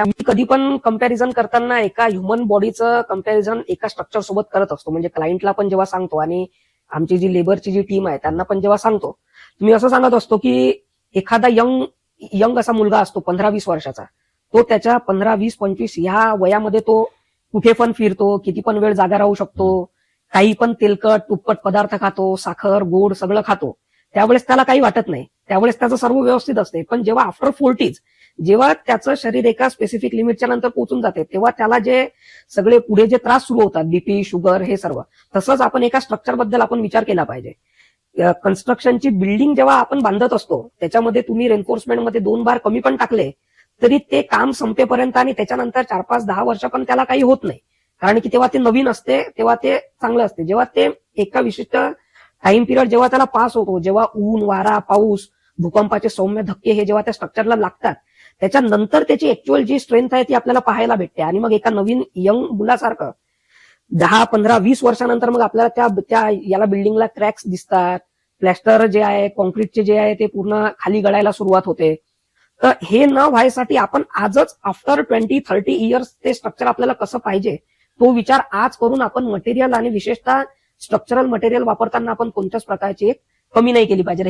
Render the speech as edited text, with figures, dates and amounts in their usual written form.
मी कधी पण कंपॅरिझन करताना एका ह्युमन बॉडीचं कंपॅरिझन एका स्ट्रक्चर सोबत करत असतो. म्हणजे क्लायंटला पण जेव्हा सांगतो आणि आमची जी लेबरची जी टीम आहे त्यांना पण जेव्हा सांगतो, मी असं सांगत असतो की एखादा यंग असा मुलगा असतो 15-20 वर्षाचा, तो त्याच्या 15-20-25 ह्या वयामध्ये तो कुठे पण फिरतो, किती पण वेळ जागा राहू शकतो, काही पण तेलकट तुपकट पदार्थ खातो, साखर गोड सगळं खातो. त्यावेळेस त्याला काही वाटत नाही, त्यावेळेस त्याचं सर्व व्यवस्थित असते. पण जेव्हा आफ्टर 40 जेव्हा त्याचं शरीर एका स्पेसिफिक लिमिटच्या नंतर पोहोचून जाते, तेव्हा त्याला जे सगळे पुढे जे त्रास सुरू होतात, बीपी, शुगर हे सर्व, तसंच आपण एका स्ट्रक्चर बद्दल आपण विचार केला पाहिजे. कन्स्ट्रक्शनची बिल्डिंग जेव्हा आपण बांधत असतो, त्याच्यामध्ये तुम्ही रेन्फोर्समेंटमध्ये 2 बार कमी पण टाकले तरी ते काम संपेपर्यंत आणि त्याच्यानंतर 4-5-10 वर्ष पण त्याला काही होत नाही. कारण की तेव्हा ते नवीन असते, तेव्हा ते चांगलं असते. जेव्हा ते एका विशिष्ट टाइम पिरियड जेव्हा त्याला पास होतो, जेव्हा ऊन, वारा, पाऊस, भूकंपाचे सौम्य धक्के हे जेव्हा त्या स्ट्रक्चरला लागतात, त्याच्यानंतर त्याची ऍक्च्युअल जी स्ट्रेंथ आहे ती आपल्याला पाहायला भेटते. आणि मग एका नवीन यंग मुलासारखं 10-15-20 वर्षानंतर मग आपल्याला त्या याला बिल्डिंगला क्रॅक्स दिसतात, प्लॅस्टर जे आहे, कॉन्क्रीटचे जे आहे ते पूर्ण खाली गळायला सुरुवात होते. तर हे न व्हायसाठी आपण आजच आफ्टर 20-30 इयर्स ते स्ट्रक्चर आपल्याला कसं पाहिजे, तो विचार आज करून आपण मटेरियल आणि विशेषतः स्ट्रक्चरल मटेरियल वापरताना आपण कोणत्याच प्रकारची एक कमी नाही केली पाहिजे.